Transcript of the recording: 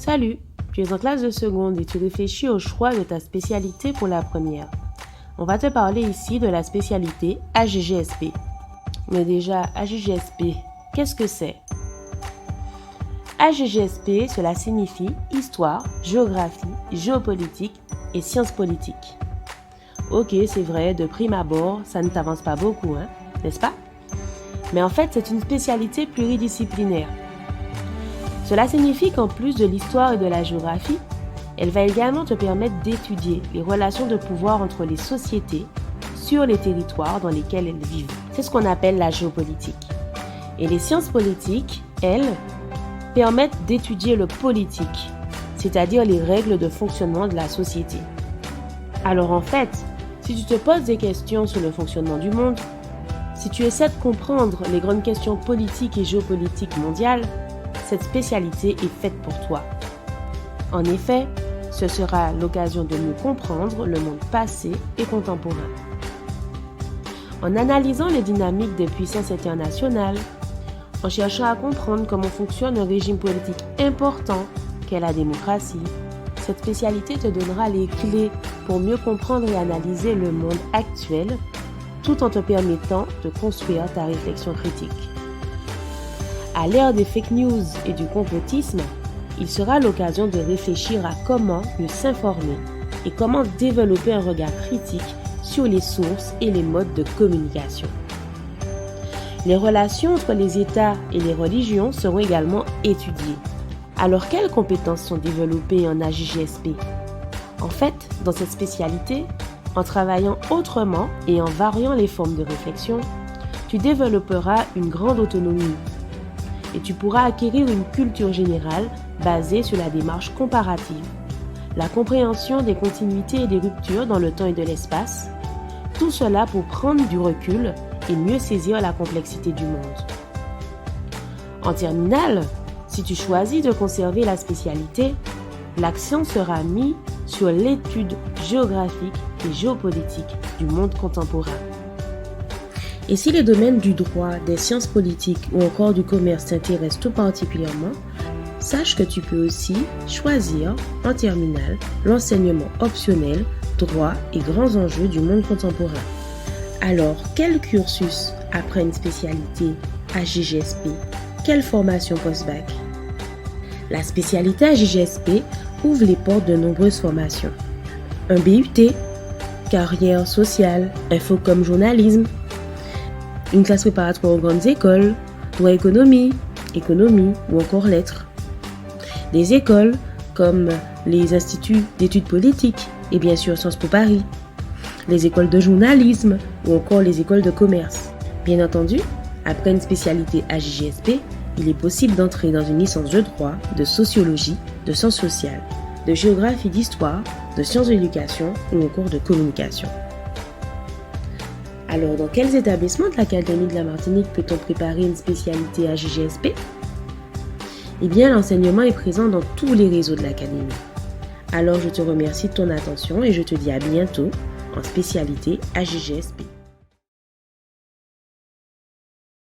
Salut, tu es en classe de seconde et tu réfléchis au choix de ta spécialité pour la première. On va te parler ici de la spécialité AGGSP. Mais déjà, AGGSP, qu'est-ce que c'est? AGGSP, cela signifie Histoire, Géographie, Géopolitique et Sciences politiques. Ok, c'est vrai, de prime abord, ça ne t'avance pas beaucoup, n'est-ce pas? Mais en fait, c'est une spécialité pluridisciplinaire. Cela signifie qu'en plus de l'histoire et de la géographie, elle va également te permettre d'étudier les relations de pouvoir entre les sociétés sur les territoires dans lesquels elles vivent. C'est ce qu'on appelle la géopolitique. Et les sciences politiques, elles, permettent d'étudier le politique, c'est-à-dire les règles de fonctionnement de la société. Alors en fait, si tu te poses des questions sur le fonctionnement du monde, si tu essaies de comprendre les grandes questions politiques et géopolitiques mondiales, cette spécialité est faite pour toi. En effet, ce sera l'occasion de mieux comprendre le monde passé et contemporain. En analysant les dynamiques des puissances internationales, en cherchant à comprendre comment fonctionne un régime politique important qu'est la démocratie, cette spécialité te donnera les clés pour mieux comprendre et analyser le monde actuel, tout en te permettant de construire ta réflexion critique. À l'ère des fake news et du complotisme, il sera l'occasion de réfléchir à comment mieux s'informer et comment développer un regard critique sur les sources et les modes de communication. Les relations entre les États et les religions seront également étudiées. Alors, quelles compétences sont développées en AGGSP? En fait, dans cette spécialité, en travaillant autrement et en variant les formes de réflexion, tu développeras une grande autonomie et tu pourras acquérir une culture générale basée sur la démarche comparative, la compréhension des continuités et des ruptures dans le temps et de l'espace, tout cela pour prendre du recul et mieux saisir la complexité du monde. En terminale, si tu choisis de conserver la spécialité, l'accent sera mis sur l'étude géographique et géopolitique du monde contemporain. Et si les domaines du droit, des sciences politiques ou encore du commerce t'intéressent tout particulièrement, sache que tu peux aussi choisir en terminale l'enseignement optionnel, droit et grands enjeux du monde contemporain. Alors, quel cursus après une spécialité AGGSP? Quelle formation post-bac? La spécialité AGGSP ouvre les portes de nombreuses formations. Un BUT, carrière sociale, infocom journalisme, une classe préparatoire aux grandes écoles, droit économie ou encore lettres. Des écoles comme les instituts d'études politiques et bien sûr Sciences Po Paris, les écoles de journalisme ou encore les écoles de commerce. Bien entendu, après une spécialité AGGSP, il est possible d'entrer dans une licence de droit, de sociologie, de sciences sociales, de géographie, d'histoire, de sciences de l'éducation ou encore de communication. Alors, dans quels établissements de l'Académie de la Martinique peut-on préparer une spécialité AGGSP? Eh bien, l'enseignement est présent dans tous les réseaux de l'Académie. Alors, je te remercie de ton attention et je te dis à bientôt en spécialité AGGSP.